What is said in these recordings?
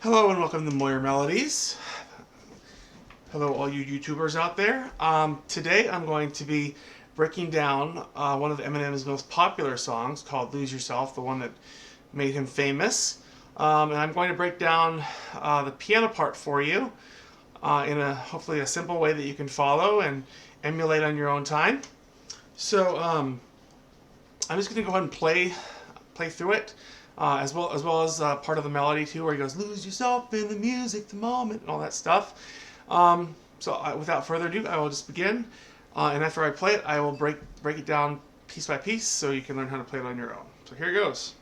Hello and welcome to Moyer Melodies. Hello all you YouTubers out there. Today I'm going to be breaking down one of Eminem's most popular songs called Lose Yourself, the one that made him famous. And I'm going to break down the piano part for you in a hopefully a simple way that you can follow and emulate on your own time. So I'm just going to go ahead and play through it. As well as part of the melody too, where he goes, "Lose yourself in the music, the moment," and all that stuff. Without further ado, I will just begin, and after I play it, I will break it down piece by piece, so you can learn how to play it on your own. So here it goes.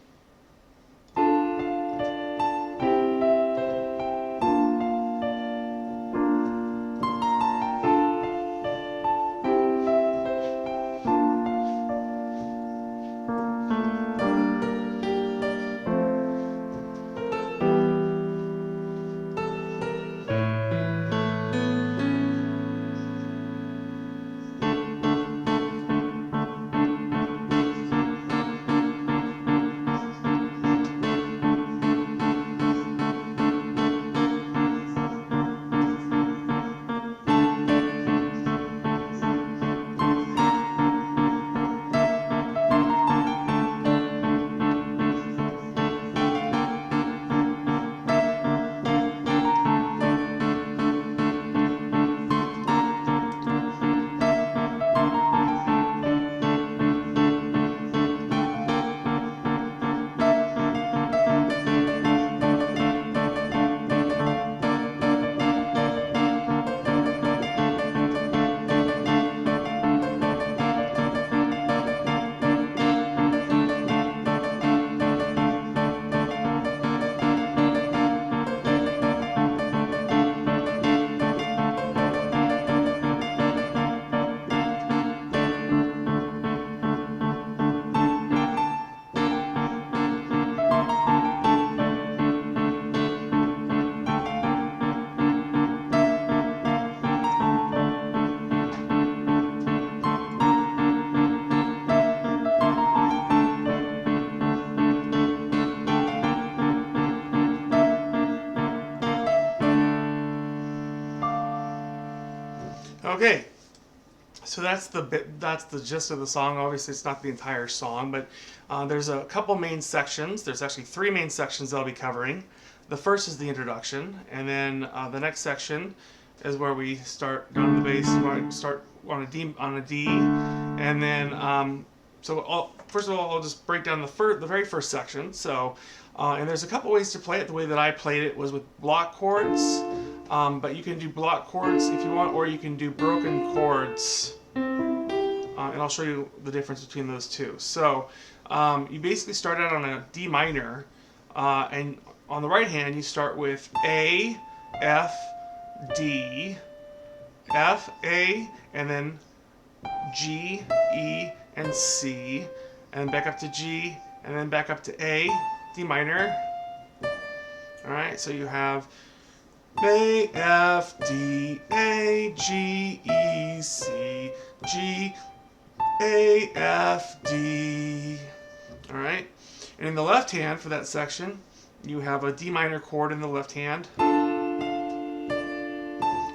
Okay, so that's the gist of the song. Obviously, it's not the entire song, but there's a couple main sections. There's actually three main sections I'll be covering. The first is the introduction, and then the next section is where we start down the bass, start on a D, and then first of all, I'll just break down the very first section. So, and there's a couple ways to play it. The way that I played it was with block chords. But you can do block chords if you want, or you can do broken chords. And I'll show you the difference between those two. So you basically start out on a D minor, and on the right hand you start with A, F, D, F, A, and then G, E, and C, and back up to G, and then back up to A, D minor. Alright, so you have A, F, D, A, G, E, C, G, A, F, D. Alright? And in the left hand for that section, you have a D minor chord in the left hand. And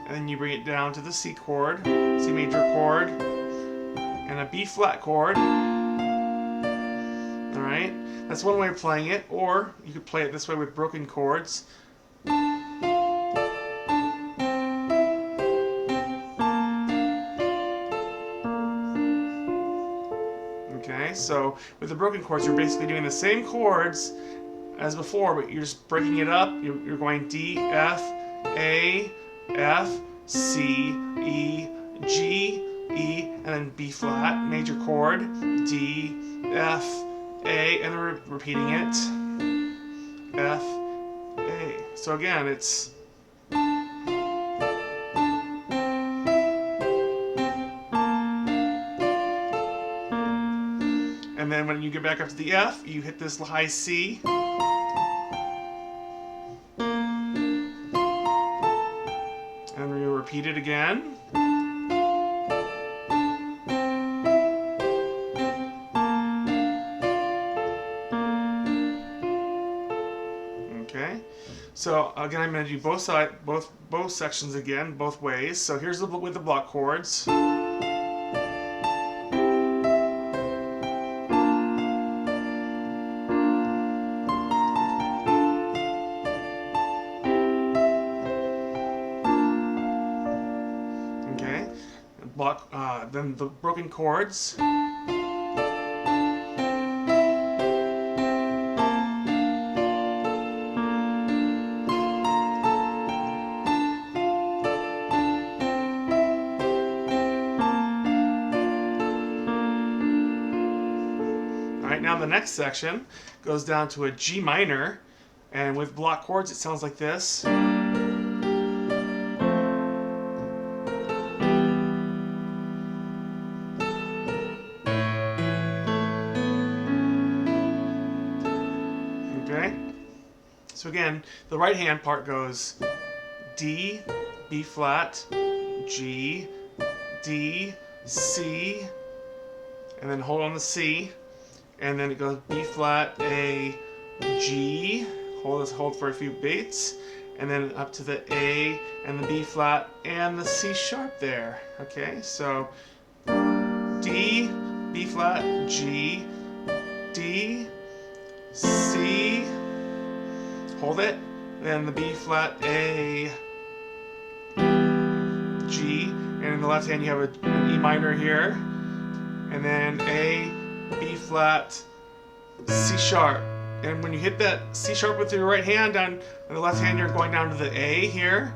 then you bring it down to the C chord, C major chord, and a B flat chord. Alright? That's one way of playing it, or you could play it this way with broken chords. Okay, so with the broken chords, you're basically doing the same chords as before, but you're just breaking it up. You're going D, F, A, F, C, E, G, E, and then B flat, major chord, D, F, A, and then repeating it, F, A. So again, it's and then when you get back up to the F, you hit this high C. And you repeat it again. Okay, so again, I'm going to do both sections again, both ways. So here's the with the block chords. Okay, then the broken chords. Alright, now the next section goes down to a G minor, and with block chords it sounds like this. Okay, so again, the right hand part goes D, B flat, G, D, C, and then hold on the C, and then it goes B flat, A, G, hold for a few beats, and then up to the A and the B flat and the C sharp there. Okay, so D, B flat, G, D, C, hold it, then the B flat, A, G, and in the left hand you have an E minor here, and then A, B flat, C sharp. And when you hit that C sharp with your right hand, down in the left hand you're going down to the A here,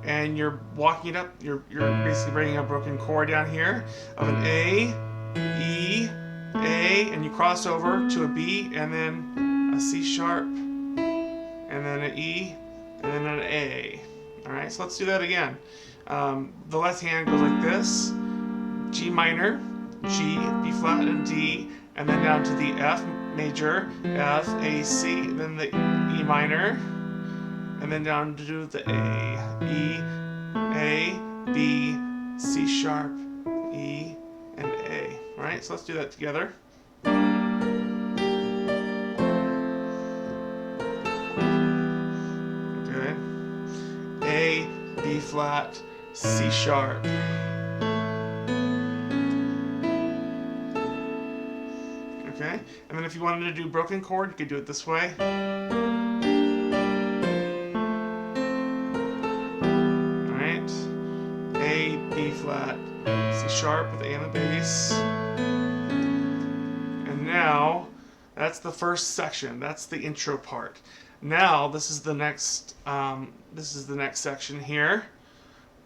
and you're walking it up, you're basically bringing a broken chord down here of an A, E, A, and you cross over to a B, and then a C sharp, and then an E, and then an A. Alright, so let's do that again. The left hand goes like this: G minor, G, B flat, and D, and then down to the F major, F, A, C, then the E minor, and then down to the A, E, A, B, C sharp, E, and A. Alright, so let's do that together. Okay. A, B flat, C sharp. Okay, and then if you wanted to do broken chord, you could do it this way. Alright, A, B flat, C sharp with A in the bass. And now, that's the first section. That's the intro part. Now, this is the next section here.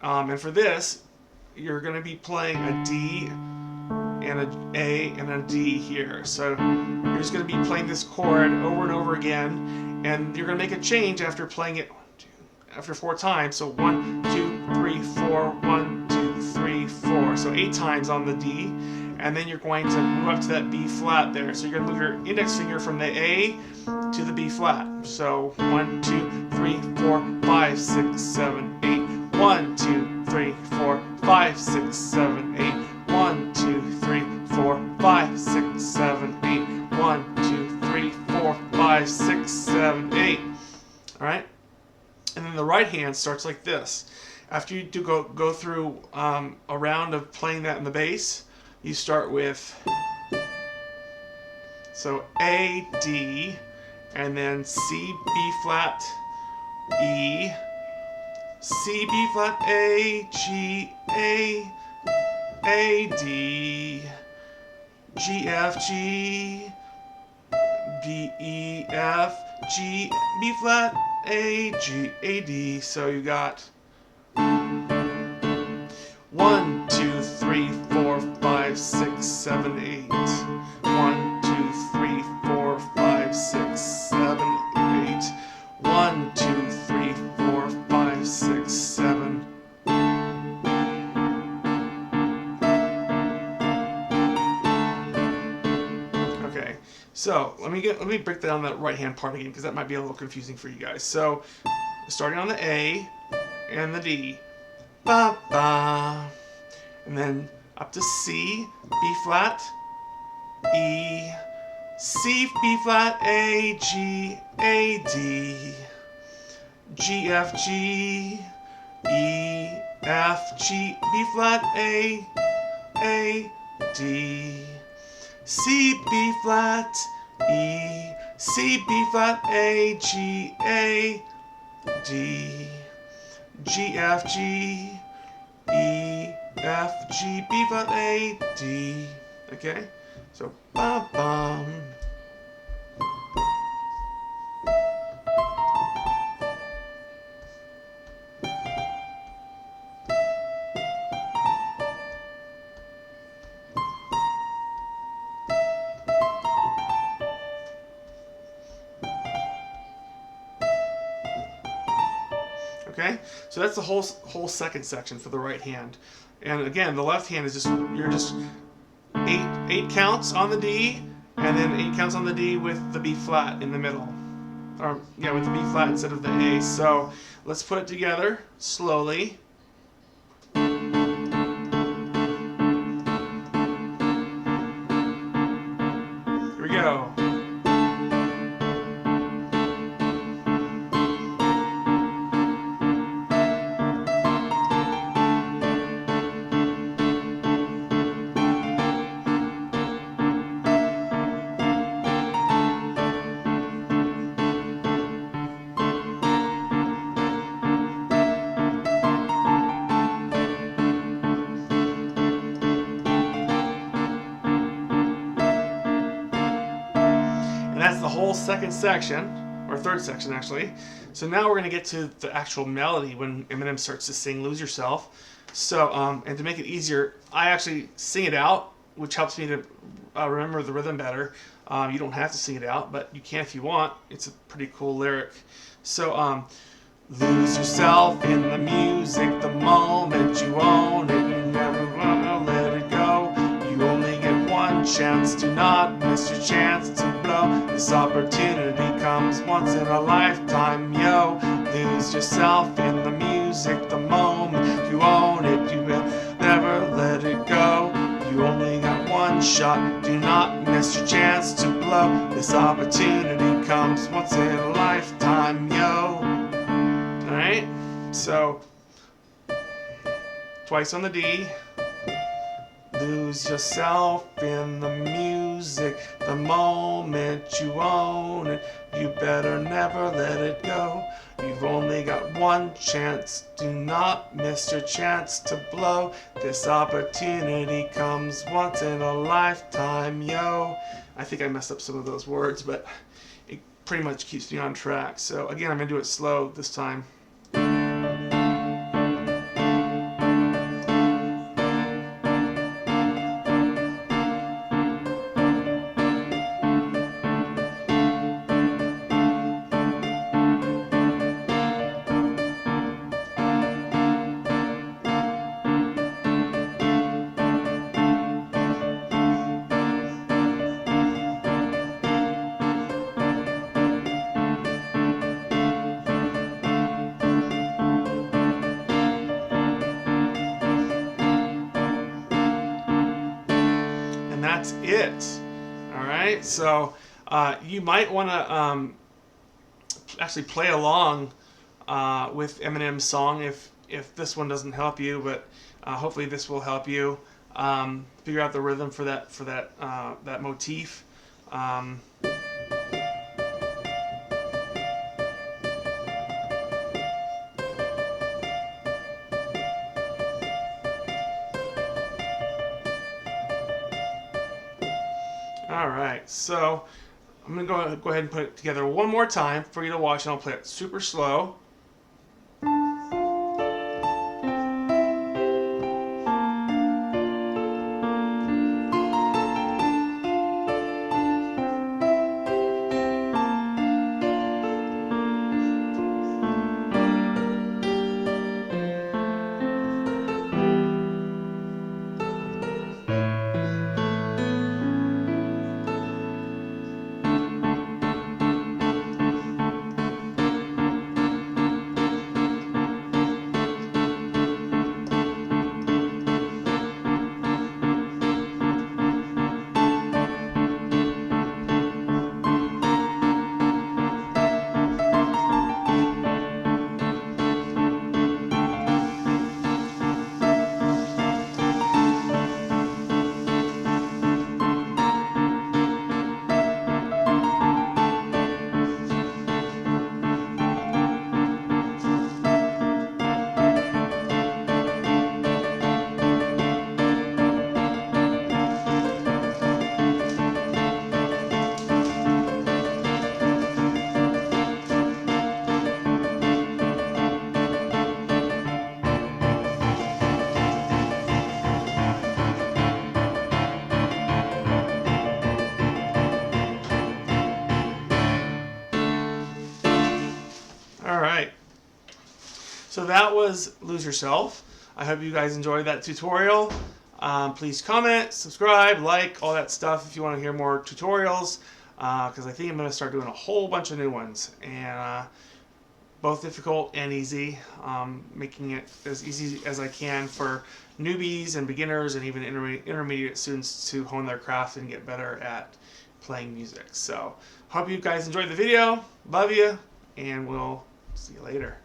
And for this, you're going to be playing a D and an A and a D here. So you're just going to be playing this chord over and over again, and you're going to make a change after playing it after 4 times. So 1, 2, 3, 4, 1, 2, 3, 4. So 8 times on the D, and then you're going to move up to that B flat there. So you're going to move your index finger from the A to the B flat. So 1, 2, 3, 4, 5, 6, 7, 8. 1, 2, 3, 4, 5, 6, 7, 8. 1, 2, 3, 4, 5, 6, 7, 8. 1, 2, 3, 4, 5, 6, 7, 8. Alright? And then the right hand starts like this. After you do go through a round of playing that in the bass, you start with, so A, D, and then C, B flat, E, C, B flat, A, G, A, D, G, F, G, B, E, F, G, B flat, A, G, A, D. So you got 1, 2, 3, 4, 5, 6, 7, 8. 1, 2, 3, 4, 5, 6, 7, 8. 1, 2, 3, 4, 5, 6, 7. Okay, so let me break down that right hand part again, because that might be a little confusing for you guys. So starting on the A and the D, ba ba, and then up to C, B flat, E, C, B flat, A, G, A, D, G, F, G, E, F, G, B flat, A, D, C, B flat, E, C, B flat, A, G, A, D, G, F, G, E, F, G, B flat, A, D. Okay? So, bum, bum. Okay, so that's the whole second section for the right hand, and again, the left hand is you're just eight counts on the D, and then 8 counts on the D with the B flat in the middle, or yeah, with the B flat instead of the A. So let's put it together slowly. Here we go. And that's the whole second section, or third section actually. So now we're going to get to the actual melody when Eminem starts to sing Lose Yourself. So, and to make it easier, I actually sing it out, which helps me to remember the rhythm better. You don't have to sing it out, but you can if you want. It's a pretty cool lyric. So, lose yourself in the music the moment you own it. You never wanna let it go. You only get one chance. Do not miss your chance to blow. This opportunity comes once in a lifetime, yo. Lose yourself in the music the moment you own it. You will never let it go. You only got one shot. Do not miss your chance to blow. This opportunity comes once in a lifetime, yo. Alright, so twice on the D. Lose yourself in the music the moment you own it. You better never let it go. You've only got one chance. Do not miss your chance to blow. This opportunity comes once in a lifetime, yo. I think I messed up some of those words, but it pretty much keeps me on track. So again, I'm going to do it slow this time. That's it. All right, so you might want to actually play along with Eminem's song if this one doesn't help you, but hopefully this will help you figure out the rhythm for that motif. All right, so I'm going to go ahead and put it together one more time for you to watch, and I'll play it super slow. So that was Lose Yourself. I hope you guys enjoyed that tutorial. Please comment, subscribe, like, all that stuff if you want to hear more tutorials, because I think I'm going to start doing a whole bunch of new ones, and both difficult and easy, making it as easy as I can for newbies and beginners and even intermediate students to hone their craft and get better at playing music. So hope you guys enjoyed the video. Love you, and we'll see you later.